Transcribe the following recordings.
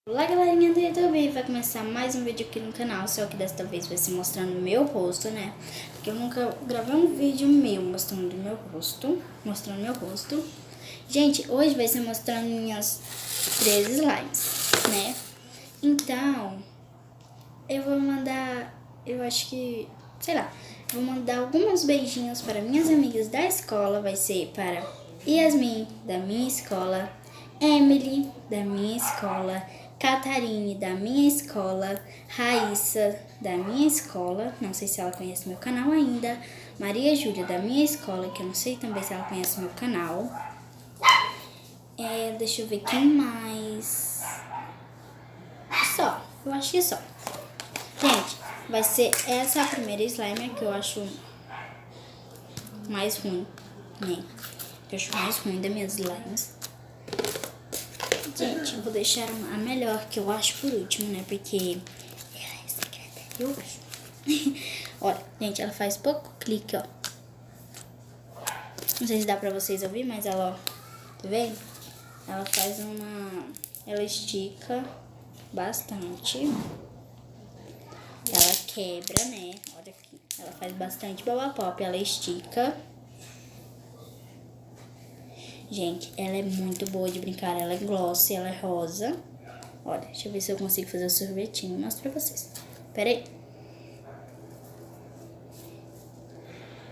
Olá galerinha do YouTube, vai começar mais um vídeo aqui no canal, só que desta vez vai ser mostrando o meu rosto, né? Porque eu nunca gravei um vídeo meu mostrando meu rosto. Gente, hoje vai ser mostrando minhas 3 slimes, né? Então, eu vou mandar, eu acho que, sei lá, vou mandar alguns beijinhos para minhas amigas da escola, vai ser para Yasmin, da minha escola, Emily, da minha escola, Catarine, da minha escola, Raíssa, da minha escola, não sei se ela conhece meu canal ainda, Maria Júlia, da minha escola, que eu não sei também se ela conhece meu canal. Deixa eu ver quem mais. Só, eu acho que só. Gente, vai ser essa a primeira slime que eu acho mais ruim, né? Que eu acho mais ruim das minhas slimes. Gente, eu vou deixar a melhor que eu acho por último, né? Porque ela é secreta, eu acho. Olha, gente, ela faz pouco clique, ó. Não sei se dá pra vocês ouvir, mas ela, ó, tá vendo? Ela faz uma... Ela estica bastante. Ela quebra, né? Olha aqui. Ela faz bastante baba pop, ela estica. Gente, ela é muito boa de brincar. Ela é gloss, ela é rosa. Olha, deixa eu ver se eu consigo fazer o sorvetinho e mostro pra vocês. Pera aí.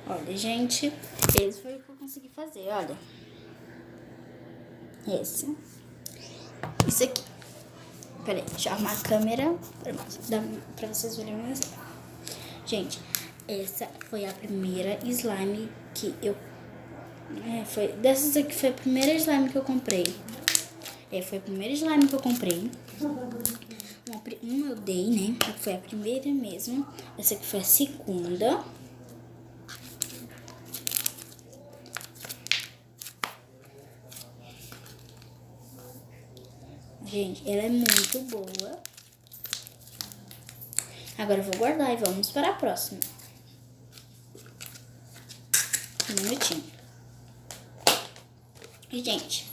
Olha, gente, esse foi o que eu consegui fazer, olha. Esse. Isso aqui. Pera aí, deixa eu arrumar a câmera pra vocês verem mais. Gente, essa foi a primeira slime que eu... dessas aqui foi a primeira slime que eu comprei. Foi a primeira slime que eu comprei. Uma eu dei, né? Foi a primeira mesmo. Essa aqui foi a segunda. Gente, ela é muito boa. Agora eu vou guardar e vamos para a próxima. Um minutinho. Gente,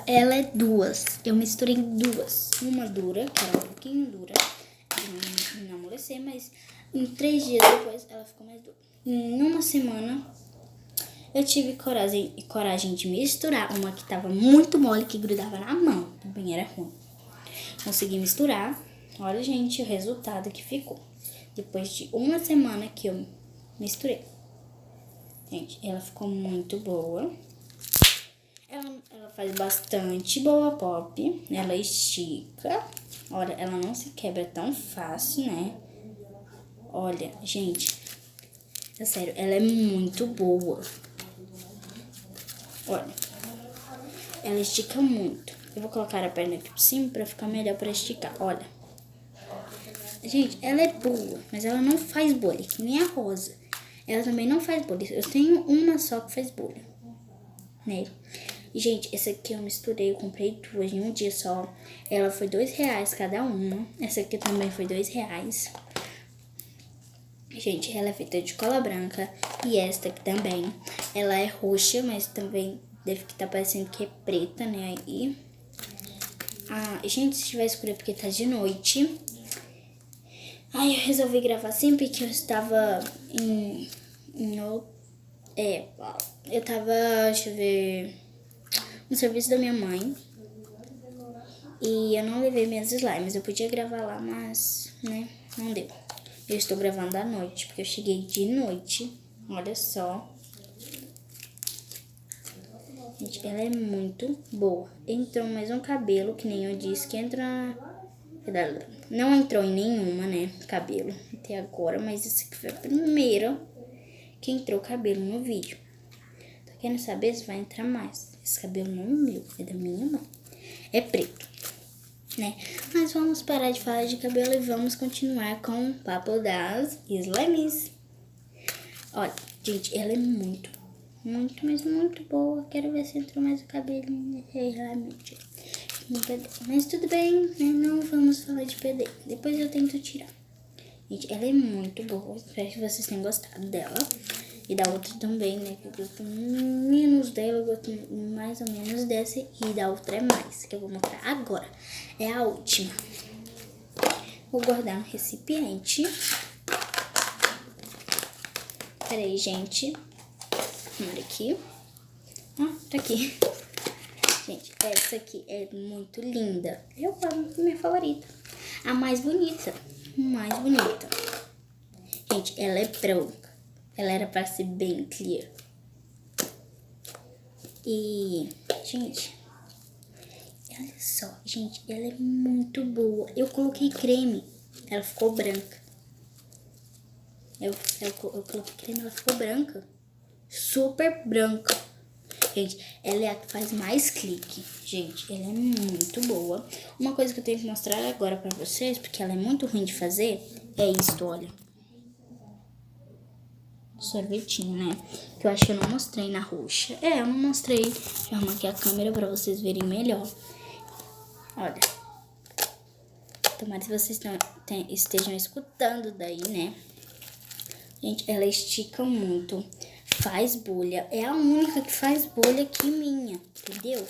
ela é duas. Eu misturei duas. Uma dura, que era um pouquinho dura, de não amolecer, mas em 3 dias depois ela ficou mais dura. Em uma semana eu tive coragem de misturar uma que tava muito mole, que grudava na mão. Também era ruim. Consegui misturar. Olha, gente, o resultado que ficou. Depois de uma semana que eu misturei. Gente, ela ficou muito boa. Ela faz bastante boa pop. Ela estica. Olha, ela não se quebra tão fácil, né? Olha, gente. É sério, ela é muito boa. Olha. Ela estica muito. Eu vou colocar a perna aqui por cima pra ficar melhor pra esticar. Olha. Gente, ela é boa, mas ela não faz bolha, que nem a rosa. Ela também não faz bolha. Eu tenho uma só que faz bolha, né? E, gente, essa aqui eu misturei, eu comprei 2 em um dia só. Ela foi R$2 cada uma. Essa aqui também foi R$2. Gente, ela é feita de cola branca. E esta aqui também. Ela é roxa, mas também deve que tá parecendo que é preta, né? Aí. Gente, se tiver escuro é porque tá de noite. Aí eu resolvi gravar assim porque eu estava eu tava, deixa eu ver, no serviço da minha mãe. E eu não levei minhas slimes. Eu podia gravar lá, mas, né, não deu. Eu estou gravando à noite, porque eu cheguei de noite. Olha só. Gente, ela é muito boa. Entrou mais um cabelo, que nem eu disse, que entra... Não entrou em nenhuma, né, cabelo até agora, mas essa aqui foi a primeira que entrou cabelo no vídeo. Tô querendo saber se vai entrar mais. Esse cabelo não é meu, é da minha mãe. É preto, né? Mas vamos parar de falar de cabelo e vamos continuar com o papo das slimes. Olha, gente, ela é muito, mas muito boa. Quero ver se entrou mais o cabelinho. Realmente. Mas tudo bem, né? Não vamos falar de PD. Depois eu tento tirar. Gente, ela é muito boa. Espero que vocês tenham gostado dela. E da outra também, né? Que eu gosto menos dela, eu gosto mais ou menos dessa. E da outra é mais, que eu vou mostrar agora. É a última. Vou guardar no recipiente. Peraí, gente. Olha aqui. Ah, tá aqui. Gente, essa aqui é muito linda. Eu amo, minha favorita. A mais bonita. Mais bonita. Gente, ela é branca. Ela era pra ser bem clear. E, gente, olha só. Gente, ela é muito boa. Eu coloquei creme. Ela ficou branca. Eu coloquei creme, ela ficou branca. Super branca. Gente, ela é a que faz mais clique. Gente, ela é muito boa. Uma coisa que eu tenho que mostrar agora pra vocês, porque ela é muito ruim de fazer, é isto, olha. Sorvetinho, né? Que eu acho que eu não mostrei na roxa. Eu não mostrei. Deixa eu arrumar aqui a câmera pra vocês verem melhor. Olha. Tomara que vocês estejam escutando daí, né? Gente, ela estica muito. Faz bolha. É a única que faz bolha aqui minha. Entendeu?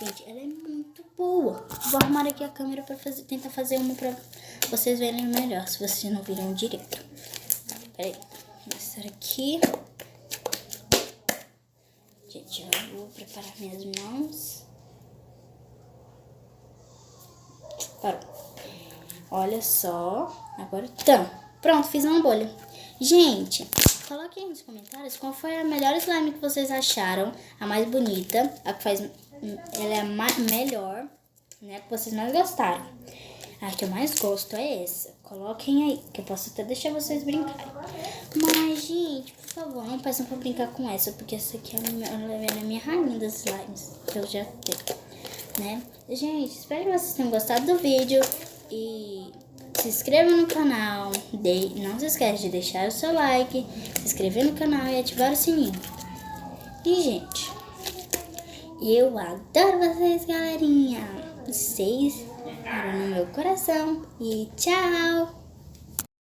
Gente, ela é muito boa. Vou arrumar aqui a câmera pra tentar fazer uma pra vocês verem melhor. Se vocês não viram direito. Tá, peraí. Vou mostrar aqui. Gente, eu vou preparar minhas mãos. Parou. Olha só. Agora tá. Pronto, fiz uma bolha. Gente, coloquem aí nos comentários qual foi a melhor slime que vocês acharam. A mais bonita. A que faz... Ela é a melhor, né? Que vocês mais gostaram. A que eu mais gosto é essa. Coloquem aí, que eu posso até deixar vocês brincarem. Mas, gente, por favor, não peçam pra brincar com essa, porque essa aqui é a minha rainha das slimes, que eu já tenho, né? Gente, espero que vocês tenham gostado do vídeo e se inscreva no canal. Não se esquece de deixar o seu like, se inscrever no canal e ativar o sininho. E, gente, eu adoro vocês, galerinha. Vocês moram no meu coração. E tchau!